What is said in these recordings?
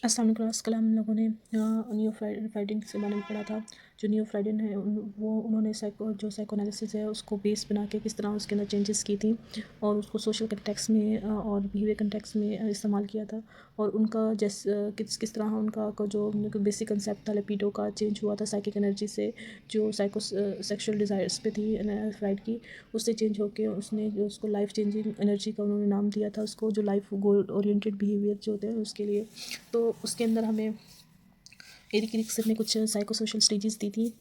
अस्सलाम क्लास कल हम लोगों ने नियो फ्राइडिंग के बारे में पढ़ा था। जो नियो फ्राइडिन है वो उन्होंने साइको एनालिसिस है उसको बेस बना के किस तरह उसके अंदर चेंजेस की थी और उसको सोशल कंटेक्स में और बिहेवियर कंटेक्स में इस्तेमाल किया था। और उनका किस तरह उनका जो बेसिक कंसेप्ट था लिपिडो का चेंज हुआ था साइकिक एनर्जी से, जो सेक्सुअल डिज़ायर्स पे थी फ्राइड की, उससे चेंज होके उसने जो उसको लाइफ चेंजिंग एनर्जी का उन्होंने नाम दिया था उसको, जो लाइफ गोल ओरिएंटेड बिहेवियर जो होते हैं उसके लिए। तो उसके अंदर हमें एरिक एरिक्सन ने कुछ साइको सोशल स्टेजेस दी थी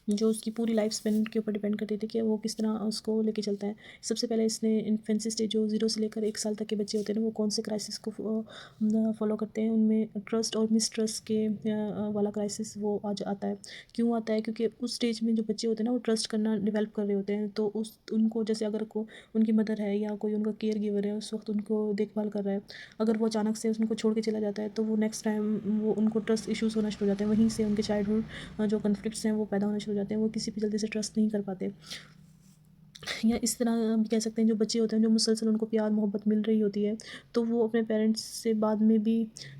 जो उसकी पूरी लाइफ स्पेन के ऊपर डिपेंड करती थी कि वो किस तरह उसको लेके चलता है। सबसे पहले इसने इन्फेंसी स्टेज जो 0 से लेकर 1 साल तक के बच्चे होते हैं ना, वो कौन से क्राइसिस को फॉलो करते हैं। उनमें ट्रस्ट और मिसट्रस्ट के वाला क्राइसिस वो आज आता है। क्यों आता है? क्योंकि उस स्टेज में जो बच्चे होते हैं ना वो ट्रस्ट करना डेवलप कर रहे होते हैं। तो उनको जैसे अगर उनकी मदर है या कोई उनका केयर गिवर है उस वक्त उनको देखभाल कर रहा है, अगर वो अचानक से उनको छोड़ के चला जाता है तो वो नेक्स्ट टाइम वो उनको ट्रस्ट इश्यूज़ होना शुरू हो जाते हैं। वहीं से उनके चाइल्डहुड जो कन्फ्लिक्ट्स हैं वो पैदा होना शुरू हो जाते हैं। वो किसी भी जल्दी से ट्रस्ट नहीं कर पाते। या इस तरह भी कह सकते हैं जो बच्चे होते हैं जो मुसलसल उनको प्यार मोहब्बत मिल रही होती है तो वो अपने पेरेंट्स से बाद में भी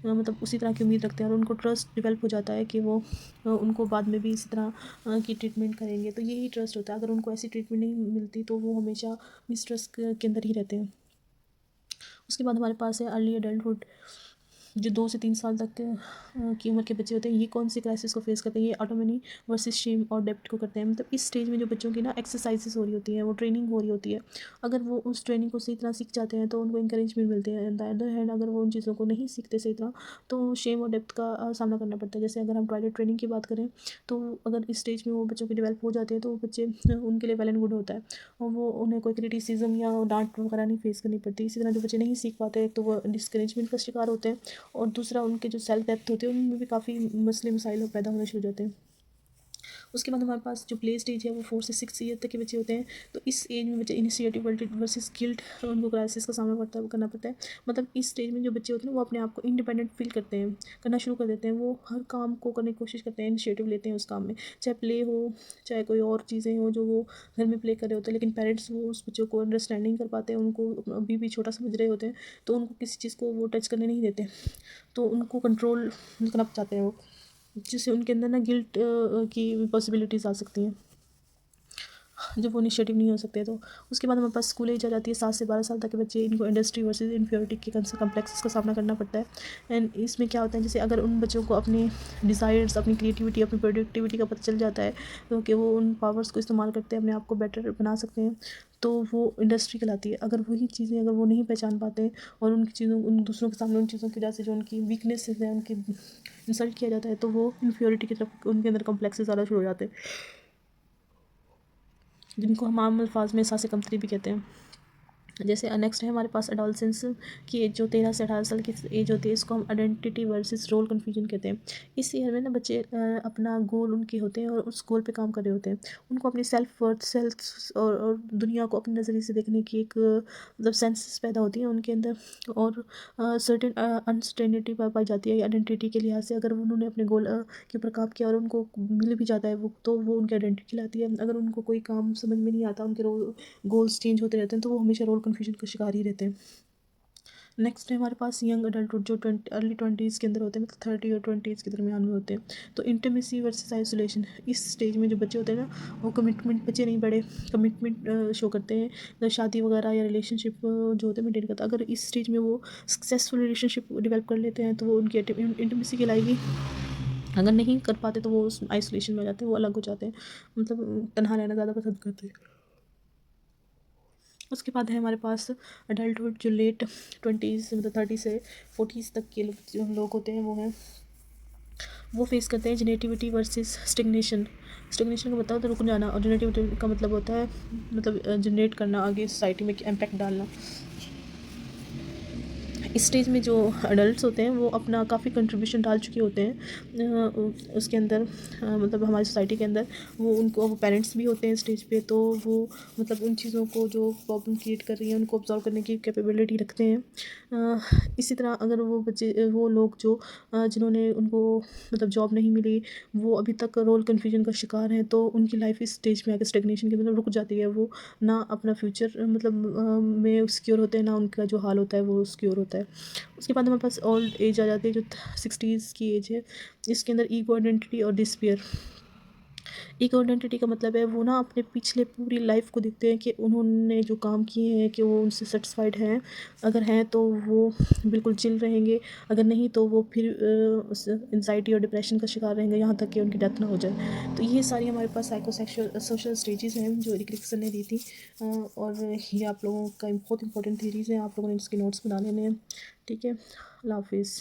मतलब उसी तरह की उम्मीद रखते हैं और उनको ट्रस्ट डेवलप हो जाता है कि वो उनको बाद में भी इसी तरह की ट्रीटमेंट करेंगे। तो यही ट्रस्ट होता है। अगर उनको ऐसी ट्रीटमेंट नहीं मिलती तो वो हमेशा मिसट्रस्ट के अंदर ही रहते हैं। उसके बाद हमारे पास है अर्ली एडल्टहुड, जो 2 से 3 साल तक की उम्र के बच्चे होते हैं। ये कौन सी क्राइसिस को फेस करते हैं? ये ऑटोनॉमी वर्सेस शेम और डेप्थ को करते हैं। मतलब इस स्टेज में जो बच्चों की ना एक्सरसाइजेस हो रही होती हैं, वो ट्रेनिंग हो रही होती है। अगर वो उस ट्रेनिंग को सही तरह सीख जाते हैं तो उनको इंकरेजमेंट मिलते हैं। द अदर हैंड अगर वो उन चीज़ों को नहीं सीखते सही तरह तो शेम और डेप्थ का सामना करना पड़ता है। जैसे अगर हम टॉयलेट ट्रेनिंग की बात करें तो अगर इस स्टेज में वो बच्चों की डेवलप हो जाते हैं तो वो बच्चे उनके लिए वेल एंड गुड होता है और वो उन्हें कोई क्रिटिसिज्म या डांट वगैरह नहीं फेस करनी पड़ती। इसी तरह जो बच्चे नहीं सीख पाते एक तो वो डिस्करेजमेंट का शिकार होते हैं और दूसरा उनके जो सेल्फ डेप्थ होते हैं उनमें भी काफ़ी मसले मसाइल पैदा होने शुरू हो जाते हैं। उसके बाद हमारे पास जो प्ले स्टेज है वो 4 से 6 ईयर तक के बच्चे होते हैं। तो इस एज में बच्चे इनिशिएटिव वर्सेस गिल्ट उनको क्राइसिस का सामना करना पड़ता है। मतलब इस स्टेज में जो बच्चे होते हैं वो अपने आप को इंडिपेंडेंट फील करते हैं, करना शुरू कर देते हैं। वो हर काम को करने की कोशिश करते हैं, इनिशिएटिव लेते हैं उस काम में, चाहे प्ले हो चाहे कोई और चीज़ें हो जो वो घर में प्ले कर रहे होते हैं। लेकिन पेरेंट्स वो उस बच्चों को अंडरस्टैंड नहीं कर पाते, उनको अभी भी छोटा समझ रहे होते हैं तो उनको किसी चीज़ को वो टच करने नहीं देते। तो उनको कंट्रोल करना चाहते हैं वो, जिससे उनके अंदर ना गिल्ट की पॉसिबिलिटीज़ आ सकती हैं जब वो इनिशिएटिव नहीं हो सकते। तो उसके बाद हमारे पास स्कूल एज आ जाती है। 7 से 12 साल तक के बच्चे, इनको इंडस्ट्री वर्सेस इन्फ्योरिटी के कम्प्लेक्सेस का सामना करना पड़ता है। एंड इसमें क्या होता है, जैसे अगर उन बच्चों को अपनी डिज़ायर्स, अपनी क्रिएटिविटी, अपनी प्रोडक्टिविटी का पता चल जाता है तो कि वो उन पावर्स को इस्तेमाल करते हैं, अपने आप को बेटर बना सकते हैं, तो वो इंडस्ट्री कहलाती है। अगर वही चीज़ें अगर वो नहीं पहचान पाते और उन चीज़ों उन दूसरों के सामने उन चीज़ों की वजह से जो उनकी वीकनेसेस हैं उनकी इंसल्ट किया जाता है तो वो इन्फ्योरिटी की तरफ उनके अंदर कम्प्लेक्सेस ज़्यादा शुरू हो जाते हैं, जिनको हम आम अल्फाज में एहसास कमतरी भी कहते हैं। जैसे नेक्स्ट है हमारे पास एडोलसेंस की एज, जो 13 से 18 साल की एज होती है। इसको हम आइडेंटिटी वर्सेस रोल कन्फ्यूजन कहते हैं। इस ईयर में ना बच्चे अपना गोल उनके होते हैं और उस गोल पे काम कर रहे होते हैं। उनको अपनी सेल्फ वर्थ, सेल्फ और दुनिया को अपने नज़रिए से देखने की एक मतलब सेंसेस पैदा होती है उनके अंदर और सर्टेन अनसर्टेनिटी पाई जाती है आइडेंटिटी के लिहाज से। अगर उन्होंने अपने गोल के ऊपर काम किया और उनको मिल भी जाता है वो, तो वो उनकी आइडेंटिटी लाती है। अगर उनको कोई काम समझ में नहीं आता, उनके रोल गोल्स चेंज होते रहते हैं तो वो हमेशा रोल कन्फ्यूजन का शिकार ही रहते हैं। नेक्स्ट है हमारे पास यंग अडल्टहुड, जो अर्ली 20s के अंदर होते हैं, मतलब 30 और 20s के दरमियान में होते हैं। तो इंटीमेसी वर्सेस आइसोलेशन, इस स्टेज में जो बच्चे होते हैं ना वो कमिटमेंट, बच्चे नहीं बड़े कमिटमेंट शो करते हैं, मतलब शादी वगैरह या रिलेशनशिप जो होते हैं मेंटेन करता है। अगर इस स्टेज में वो सक्सेसफुल रिलेशनशिप डेवलप कर लेते हैं तो वो उनकी इंटीमेसी कहलाएगी। अगर नहीं कर पाते तो वो उस आइसोलेशन में आ जाते हैं, वो अलग हो जाते हैं, मतलब तन्हा रहना ज़्यादा पसंद करते हैं। उसके बाद है हमारे पास अडल्टहुड, जो लेट 20s मतलब 30 से 40s तक के लोग होते हैं। वो फेस करते हैं जेनेटिविटी वर्सेस स्टिग्नेशन। स्टिग्नेशन का बताओ तो रुक जाना, और जेनेटिविटी का मतलब होता है मतलब जनरेट करना, आगे सोसाइटी में इम्पैक्ट डालना। इस स्टेज में जो अडल्ट्स होते हैं वो अपना काफ़ी कंट्रीब्यूशन डाल चुके होते हैं उसके अंदर, मतलब हमारी सोसाइटी के अंदर। वो पेरेंट्स भी होते हैं स्टेज पे, तो वो मतलब उन चीज़ों को जो प्रॉब्लम क्रिएट कर रही हैं उनको ऑब्जर्व करने की कैपेबिलिटी रखते हैं। इसी तरह अगर वो बच्चे, वो लोग जो जिन्होंने उनको मतलब जॉब नहीं मिली, वो अभी तक रोल कन्फ्यूजन का शिकार हैं, तो उनकी लाइफ इस स्टेज में आकर स्टेगनेशन की मतलब रुक जाती है। वो ना अपना फ्यूचर मतलब में सिक्योर होते हैं, ना उनका जो हाल होता है वो सिक्योर होता है। उसके बाद हमारे पास ओल्ड एज आ जाती है जो 60s की एज है। इसके अंदर ईगो, आइडेंटिटी और डिस्पेयर। ईगो आइडेंटिटी का मतलब है वो ना अपने पिछले पूरी लाइफ को देखते हैं कि उन्होंने जो काम किए हैं कि वो उनसे सेटिस्फाइड हैं। अगर हैं तो वो बिल्कुल चिल रहेंगे, अगर नहीं तो वो फिर एंजाइटी और डिप्रेशन का शिकार रहेंगे यहाँ तक कि उनकी डेथ ना हो जाए। तो ये सारी हमारे पास साइकोसेक्सुअल सोशल स्टेजेस हैं जो एरिक फ्रिक्सन ने दी थी। और ये आप लोगों का बहुत इंपॉर्टेंट थीरीज़ हैं, आप लोगों ने इसके नोट्स बना लेने हैं। ठीक है, अल्लाह हाफिज़।